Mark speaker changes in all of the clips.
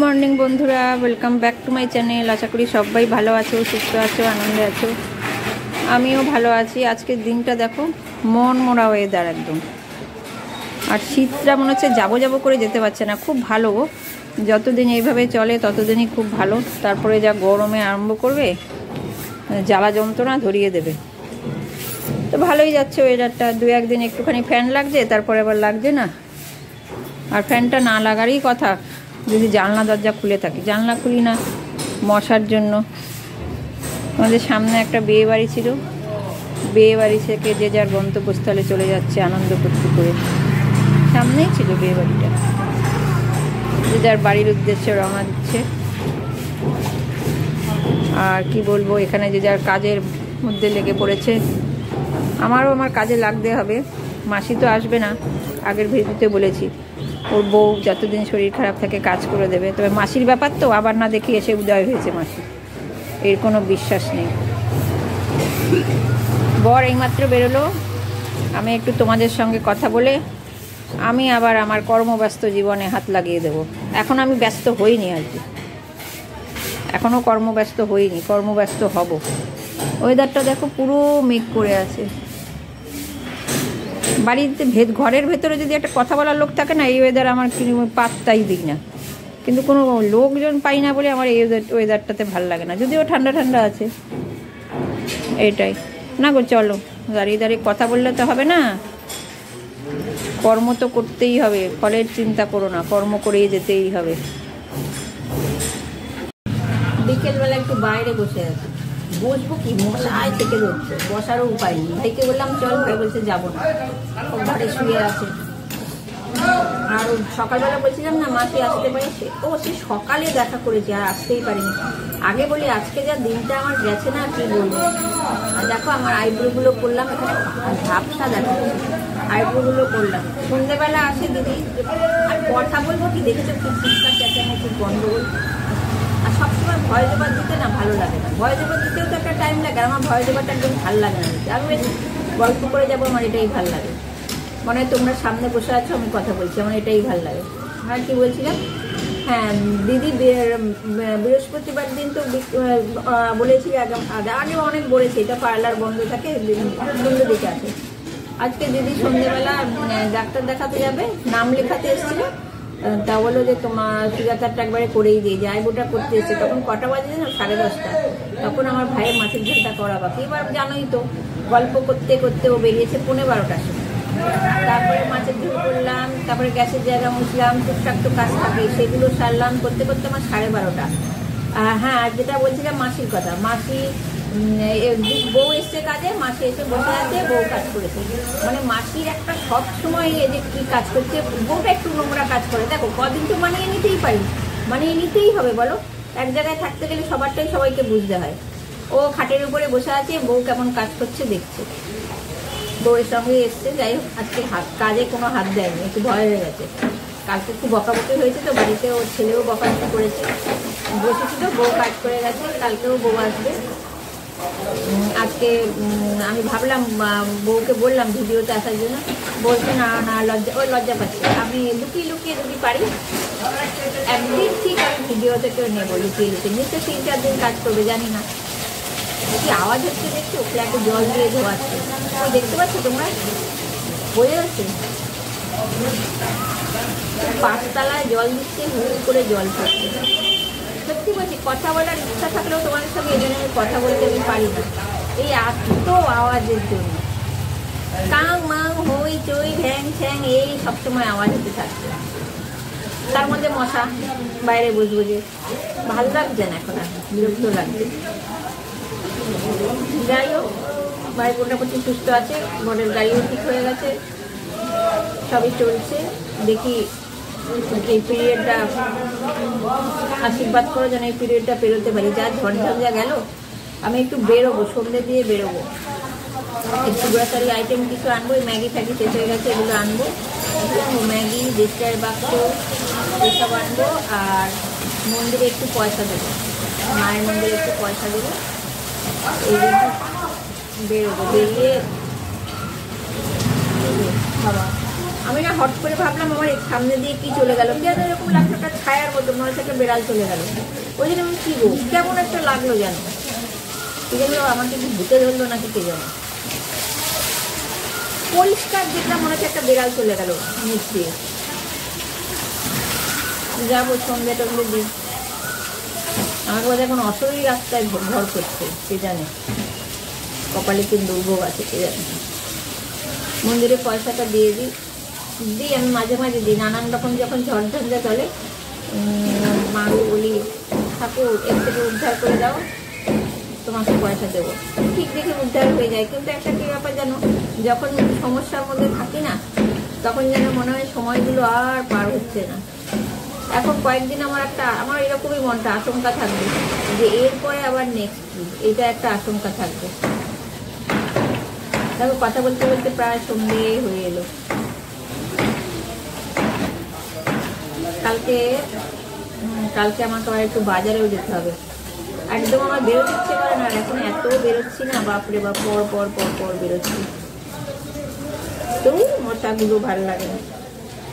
Speaker 1: Morning বন্ধুরা, welcome back to my channel. আশা করি সবাই ভালো আছো, সুস্থ আছো, আনন্দে আছো। আমিও ভালো আছি। আজকের দিনটা দেখো, মন মোড়া ওয়েদার একদম। আর শীতটা মনে হচ্ছে যাবো যাবো করে যেতে পারছে না। খুব ভালো, যতদিন এইভাবে চলে ততদিনই খুব ভালো। তারপরে যা গরমে আরম্ভ করবে, জ্বালা যন্ত্রণা ধরিয়ে দেবে। তো ভালোই যাচ্ছে ওয়েদারটা। দু একদিন একটুখানি ফ্যান লাগছে, তারপরে আবার লাগছে না। আর ফ্যানটা না লাগারই কথা যদি জানলা দরজা খুলে থাকে। জানলা খুলি না মশার জন্য। আমাদের সামনে একটা বিয়ে বাড়ি ছিল, বিয়ে বাড়ি থেকে যে যার গন্তব্যস্থলে চলে যাচ্ছে আনন্দ করতে করে। সামনেই ছিল বিয়ে বাড়িটা, যে যার বাড়ির উদ্দেশ্যে রওনা দিচ্ছে। আর কি বলবো, এখানে যে যার কাজের মধ্যে লেগে পড়েছে। আমারও আমার কাজে লাগতে হবে। মাসি তো আসবে না, আগের ভিডিওতে বলেছি। ওর বউ যতদিন শরীর খারাপ থাকে কাজ করে দেবে। তবে মাসির ব্যাপার তো, আবার না দেখি এসে উদয় হয়েছে মাসি, এর কোনো বিশ্বাস নেই। বর এইমাত্র বেরোলো। আমি একটু তোমাদের সঙ্গে কথা বলে আমি আবার আমার কর্মব্যস্ত জীবনে হাত লাগিয়ে দেব। এখন আমি ব্যস্ত হইনি আর কি, এখনও কর্মব্যস্ত হইনি, কর্মব্যস্ত হব। ওয়েদারটা দেখো পুরো মেঘ করে আছে। বাড়িতে ঘরের ভেতরে যদি একটা কথা বলার লোক থাকে না, এই ওয়েদার আমার পাত্তাই দিই না। কিন্তু কোনো লোকজন পাই না বলে আমার এই ওয়েদারটাতে ভালো লাগে না। যদিও ঠান্ডা ঠান্ডা আছে, এটাই না গো। চলো, দাঁড়িয়ে দাঁড়িয়ে কথা বললে তো হবে না, কর্ম তো করতেই হবে। ফলের চিন্তা করো না, কর্ম করেই যেতেই হবে। বিকেলবেলা একটু বাইরে বসে আছি। বসবো কি, মশায় থেকে ধরছে, বসারও উপায় নেই। ভাইকে বললাম চল, ভাই বলছে যাবো না, ঘরে শুয়ে আছে। আর সকালবেলা বলছিলাম না মাসি আসতে পারে, সে সকালে দেখা করেছি, আর আসতেই পারিনি। আগে বলি আজকে যা দিনটা আমার গেছে না, কি বলবো। আর দেখো আমার আইব্রোগুলো করলাম, এখানে ঝাপসা দেখো, আইব্রোগুলো করলাম। সন্ধ্যেবেলা আসে দিদি, আর কথা বলবো কি, দেখেছো খুব চিৎকার চেঁচামেচি, গন্ডগোল। আর সবসময় ভয় দেবার দিতে না ভালো লাগে না। ভয় দেবার দিতেও তো একটা টাইম লাগে। আমার ভয় দেবারটা একদম ভালো লাগে না। আমি বেশ গল্প করে যাবো, আমার এটাই ভালো লাগে। মনে হয় তোমরা সামনে বসে আছো, আমি কথা বলছি, আমার এটাই ভালো লাগে। আর কি বলছিলাম, হ্যাঁ দিদি বৃহস্পতিবার দিন তো বলেছি, আগে অনেক বলেছি, এটা পার্লার বন্ধ থাকে, বন্ধ দিকে আছে। আজকে দিদি সন্ধ্যেবেলা ডাক্তার দেখাতে যাবে, নাম লেখাতে এসেছিল। তা বললো যে তোমার সুজাতারটা একবারে করেই দিয়ে যায়, আইবোটা করতে এসছে। তখন কটা বাজে না, 10:30। তখন আমার ভাইয়ের মাছের ঝোলটা করা বাকি। এবার জানোই তো, গল্প করতে করতে ও বেরিয়েছে 11:30টার সময়। তারপরে মাছের ঝোল করলাম, তারপরে গ্যাসের জায়গা মুছলাম, টুকটাক তো কাজ থাকে, সেগুলো সারলাম। করতে করতে আমার 12:30। হ্যাঁ, আর যেটা বলছিলাম মাসির কথা, মাসি বউ এসছে কাজে, মাসি এসে বসে আছে, বউ কাজ করেছে। মানে মাসির একটা সব সময় এই যে কি কাজ করছে, বউটা একটু নোংরা কাজ করে। দেখো কদিন তো মানিয়ে নিতেই পারি, মানিয়ে নিতেই হবে বলো। এক জায়গায় থাকতে গেলে সবারটাই সবাইকে বুঝতে হয়। ও খাটের উপরে বসে আছে, বউ কেমন কাজ করছে দেখছে। বউয়ের সঙ্গে এসছে, যাই হোক আজকে কাজে কোনো হাত দেয়নি, একটু ভয় হয়ে গেছে। কালকে খুব বকাবকি হয়েছে তো বাড়িতে, ওর ছেলেও বকাবকি করেছে। বসেছিল, বউ কাজ করে গেছে, কালকেও বউ আসবে। আজকে আমি ভাবলাম বউকে বললাম ভিডিওতে আসার জন্য, বলছে না না লজ্জা, ওই লজ্জা পাচ্ছে। আমি লুকিয়ে লুকিয়ে যদি পারি একদিন ঠিক আমি ভিডিওতে কেউ নেবো, লুকিয়ে লুকিয়ে। নিশ্চয় 3-4 দিন কাজ করবে, জানি না। কি আওয়াজ হচ্ছে দেখছো, ফ্ল্যাটে জল দিয়ে ধোয়াচ্ছে, ওই দেখতে পাচ্ছ তোমরা, বোঝা যাচ্ছে। 5তলায় জল দিচ্ছে, হুড় করে জল পড়ছে। সত্যি বলছি, কথা বলার ইচ্ছা থাকলেও তোমাদের সঙ্গে এই জন্য আমি কথা বলতে আমি পারি না, এই এত আওয়াজের জন্য। কাং মাং হই চই ভ্যাং ছ্যাং, এই সবসময় আওয়াজ হতে থাকছে। তার মধ্যে মশা, বাইরে বসবো যে ভালো লাগছে না, এখন আর বিরক্ত লাগছে। যাই হোক, ভাই মোটামুটি সুস্থ আছে, বোনের গাড়িও ঠিক হয়ে গেছে, সবই চলছে। দেখি এই পিরিয়ডটা, আশীর্বাদ করো যেন এই পিরিয়ডটা পেরোতে পারি। যা ঝঞ্ঝা গেল, আমি একটু বেরোবো, সন্ধ্যে দিয়ে বেরোবো, একটু গ্রসারি আইটেম কিছু আনবো। ম্যাগি ফ্যাগি শেষ হয়ে গেছে, এগুলো আনবো। ম্যাগি, বিস্কুটের বাক্স এসব আনবো। আর মন্দিরে একটু পয়সা দেবো, মায়ের মন্দিরে একটু পয়সা দেবো। এই জন্য বেরোবো। বেরিয়ে বাবা আমি না হট করে ভাবলাম আমার সামনে দিয়ে কি চলে গেল, যেন এরকম লাগলো একটা ছায়ার মতো, মনে হচ্ছে একটা বেড়াল চলে গেল। ওই জন্য আমি কি গো কেমন একটা লাগলো যেন, কি যেন আমাকে কি ভূতে ধরলো নাকি কে জানো। পরিষ্কার দেখলাম মনে হচ্ছে একটা বেড়াল চলে গেল নিচ দিয়ে। যাবো সন্ধ্যে টন্ধে দিই, আমাকে বোধ এখন অশরীর রাস্তায় ঘর করছে কে জানে, কপালে কি দুর্ভোগ আছে কে জানে। মন্দিরে পয়সাটা দিয়ে দিই, আমি মাঝে মাঝে দিই, নানান রকম যখন ঝড়ঝঞ্ঝা চলে মাকে বলি ঠাকুর এর থেকে উদ্ধার করে দাও, তোমাকে পয়সা দেবো, ঠিক দেখে উদ্ধার হয়ে যায়। কিন্তু একটা কী ব্যাপার জানো, যখন সমস্যার মধ্যে থাকি না তখন যেন মনে হয় সময়গুলো আর পার হচ্ছে না। এখন কয়েকদিন আমার এরকমই মনটা আশঙ্কা থাকবে যে এরপরে আবার নেক্সট কি, এটা একটা আশঙ্কা থাকবে। দেখো কথা বলতে বলতে প্রায় সন্ধে হয়ে এলো। কালকে আমাকে আবার একটু বাজারেও যেতে হবে, একদম আমার বেরোতে ইচ্ছে করে না, এখন এত বেরোচ্ছি না বাপরে বাপ, পর পর পর পর বেরোচ্ছি, তো মশাগুলো ভালো লাগে না।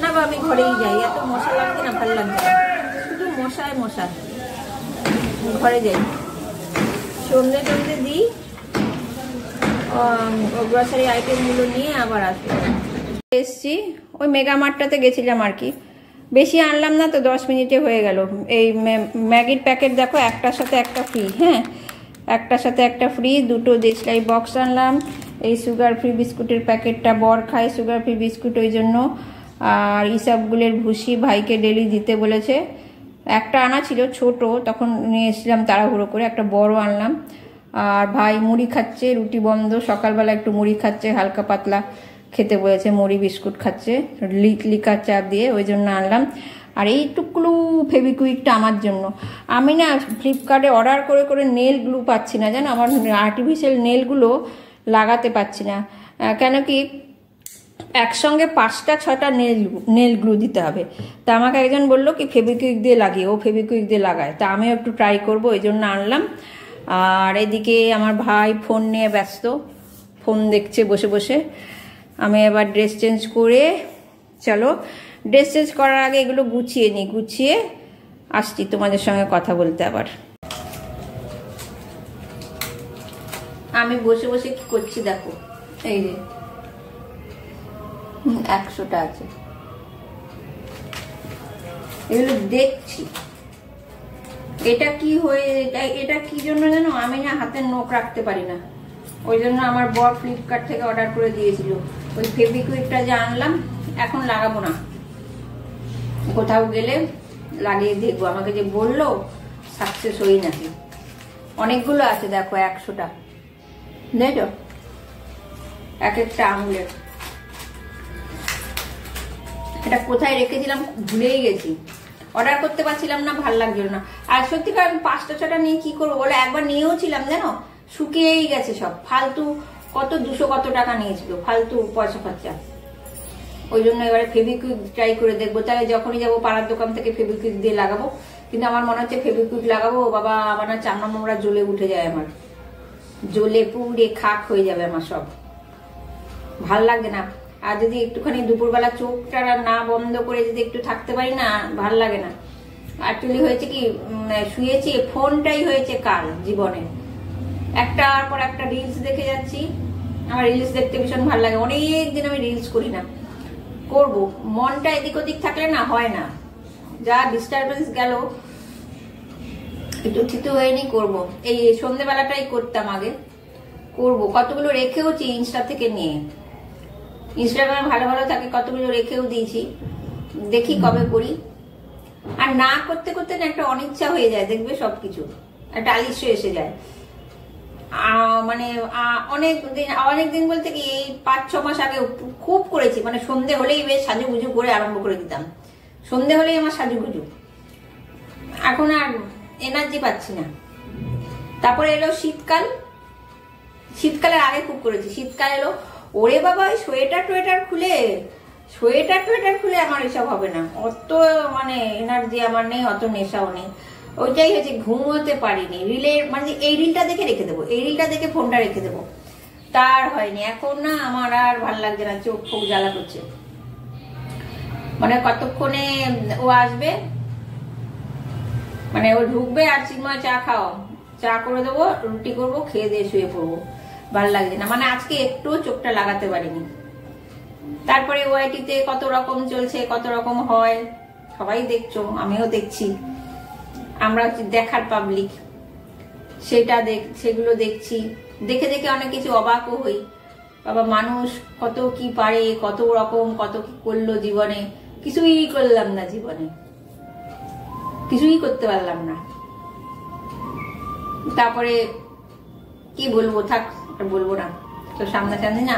Speaker 1: না বা আমি ঘরেই যাই, এত মশা লাগছে না, ভালো লাগছে না, শুধু মশায় মশা। ঘরে যাই, সন্ধ্যে টন্ধে দিই, গ্রসারি আইটেমগুলো নিয়ে আবার আসবো। এসছি ওই মেগা মার্টটাতে গেছিলাম আর কি, বেশি আনলাম না তো, 10 মিনিটে হয়ে গেল। এই ম্যাগির প্যাকেট দেখো, একটার সাথে একটা ফ্রি, হ্যাঁ একটার সাথে একটা ফ্রি, 2টো দেশলাই বক্স আনলাম। এই সুগার ফ্রি বিস্কুটের প্যাকেটটা বর খায় সুগার ফ্রি বিস্কুট, ওই জন্য। আর ইসবগুলের ভুসি ভাইকে ডেলি দিতে বলেছে, একটা আনা ছিল ছোট, তখন নিয়ে এসেছিলাম তাড়াহুড়ো করে, একটা বড় আনলাম। আর ভাই মুড়ি খাচ্ছে, রুটি বন্ধ, সকালবেলা একটু মুড়ি খাচ্ছে, হালকা পাতলা খেতে বলেছে, মুড়ি বিস্কুট খাচ্ছে লিকার চা দিয়ে, ওই জন্য আনলাম। আর এই টুকলু ফেবিকুইকটা আমার জন্য, আমি না ফ্লিপকার্টে অর্ডার করে করে নেল গ্লু পাচ্ছি না জানো, আমার আর্টিফিশিয়াল নেলগুলো লাগাতে পারছি না, কেন কি একসঙ্গে 5টা 6টা নেল গ্লু দিতে হবে। তা আমাকে একজন বললো কি ফেবিকুইক দিয়ে লাগিয়ে, ও ফেবিকুইক দিয়ে লাগায়, তা আমিও একটু ট্রাই করবো, এই জন্য আনলাম। আর এদিকে আমার ভাই ফোন নিয়ে ব্যস্ত, ফোন দেখছে বসে বসে। আমি এবার ড্রেস চেঞ্জ করে, চলো ড্রেস চেঞ্জ করার আগে এগুলো গুছিয়ে নিই, গুছিয়ে আসছি তোমাদের সঙ্গে কথা বলতে আবার। আমি বসে বসে কি করছি দেখো, এই যে 100টা আছে, এগুলো দেখছি। এটা কি হয়ে, এটা কি জন্য জানো, আমি না হাতের নখ রাখতে পারি না, ওই জন্য আমার বর ফ্লিপকার্ট থেকে অর্ডার করে দিয়েছিল ওই ফেবিকুইকটা যে আনলাম, এখন লাগাবো না, কোথাও গেলে লাগিয়ে দেখবো। আমাকে যে বললো সাকসেস হই নাকি। অনেকগুলো আছে দেখো, 100টা, দেখো এক একটা আঙুলের। এটা কোথায় রেখেছিলাম ভুলেই গেছি, অর্ডার করতে পারছিলাম না, ভাল লাগছিল না। আর সত্যিকার আমি 5টা 6টা নিয়ে কি করবো বলে, একবার নিয়েও ছিলাম জানো, শুকিয়েই গেছে সব, ফালতু কত 200 কত টাকা নিয়েছিল, ফালতু পয়সা খরচা। ওই জন্য এবারে ফেবিকুইক ট্রাই করে দেখবো, তাহলে যখনই যাবো পাড়ার দোকান থেকে ফেবিকুইক দিয়ে লাগাবো। কিন্তু আমার মনে হচ্ছে ফেবিকুইক লাগাবো বাবা, আমার না চামড়া মোমড়া জ্বলে উঠে যায়, আমার জ্বলে পুড়ে খাক হয়ে যাবে আমার সব, ভাল লাগে না। আর যদি একটুখানি দুপুরবেলা চোখটা না বন্ধ করে যদি একটু থাকতে পারি না, ভাল লাগে না। অ্যাকচুয়ালি হয়েছে কি, শুয়েছি, ফোনটাই হয়েছে কাল জীবনে, একটার পর একটা রিলস দেখে যাচ্ছি। আমার রিলস দেখতে ভীষণ ভালো লাগে, অনেকদিন আমি রিলস করি না, করব। মনটা এদিক ওদিক থাকলে না হয় না, যা ডিস্টারবেন্স গেল, একটু থিতু হয়নি, করব। এই সন্ধ্যেবেলাটাই করতাম আগে, করব। কতগুলো রেখেওছি ইনস্টা থেকে নিয়ে, ইনস্টাগ্রামে ভালো ভালো থাকে, কতগুলো রেখেও দিয়েছি, দেখি কবে করি। আর না করতে করতে না একটা অনিচ্ছা হয়ে যায়, দেখবে সবকিছু একটা আলিস্য এসে যায়। মানে অনেকদিন বলতে কি, এই 5-6 মাস আগে খুব করেছি, মানে সন্ধে হলেই বেশ সাজুগুজু করে আরম্ভ করে দিতাম, সন্ধে হলেই আমার সাজুগুজু। এখন আর এনার্জি পাচ্ছি না। তারপরে এলো শীতকাল, শীতকালের আগে খুব করেছি, শীতকাল এলো, ওরে বাবা সোয়েটার টোয়েটার খুলে আমার এসব হবে না, অত মানে এনার্জি আমার নেই, অত নেশাও নেই। ওইটাই হয়েছে, ঘুমোতে পারিনি, রিলের মানে এই রিলটা দেখে রেখে দেবো, এই রিলটা দেখে ফোনটা রেখে দেবো, তার হয়নি। এখন না আমার আর ভাল লাগছে না, চোখ খুব জ্বালা করছে। মানে কতক্ষণে ও আসবে, মানে ও ঢুকবে আর চিন্ময় চা খাও, চা করে দেবো, রুটি করবো, খেয়ে দিয়ে শুয়ে পড়বো। ভালো লাগছে না, মানে আজকে একটুও চোখটা লাগাতে পারিনি। তারপরে ওআইটিতে কত রকম চলছে, কত রকম হয়, সবাই দেখছো, আমিও দেখছি, আমরা দেখার পাবলিক, সেগুলো দেখছি, দেখে দেখে অনেক কিছু অবাকও হই। বাবা, মানুষ কত কি পারে, কত রকম কত কি করলো জীবনে, কিছুই করলাম না জীবনে, কিছুই করতে পারলাম না। তারপরে কি বলবো, থাক বলবো না, তো সামনাসামনি না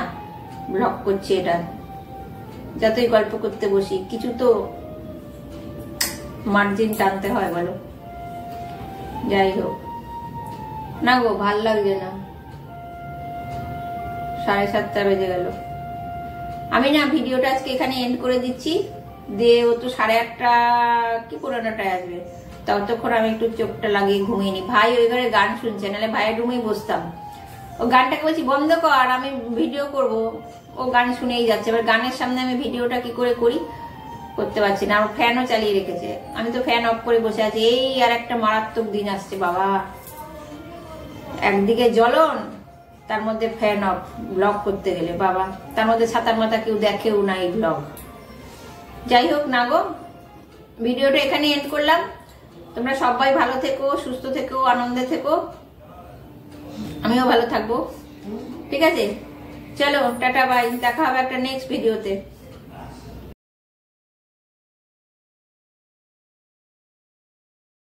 Speaker 1: ব্লগ করছি। এটা যতই গল্প করতে বসি কিছু তো মার্জিন টানতে হয় বলো। যাই হোক না গো, ভাল লাগছে না, 7:30 বেজে গেল। আমি না ভিডিওটা আজকে এখানে এন্ড করে দিচ্ছি, দিয়ে ও তো 8:30 কি 9:30টায় আসবে, ততক্ষণ আমি একটু চোখটা লাগিয়ে ঘুমিয়ে নি। ভাই ওই ঘরে গান শুনছে, নাহলে ভাইয়ের রুমেই বসতাম। ও গানটাকে বলছি বন্ধ কর, আমি ভিডিও করব, ও গান শুনেই যাচ্ছে। এবার গানের সামনে আমি ভিডিওটা কি করে করি, করতে পারছি না। আমার ফ্যানও চালিয়ে রেখেছে, আমি তো ফ্যান অফ করে বসে আছি। এই আর একটা মারাত্মক দিন আসছে বাবা, একদিকে জ্বলন, তার মধ্যে ফ্যান অফ, ব্লগ করতে গেলে বাবা, তার মধ্যে ছাতার মাথা কেউ দেখেও না এই ব্লগ। যাই হোক না গো, ভিডিওটা এখানে এন্ড করলাম। তোমরা সবাই ভালো থেকো, সুস্থ থেকো, আনন্দে থেকো, আমিও ভালো থাকবো, ঠিক আছে? চলো টাটা বাই, দেখা হবে একটা নেক্সট ভিডিওতে।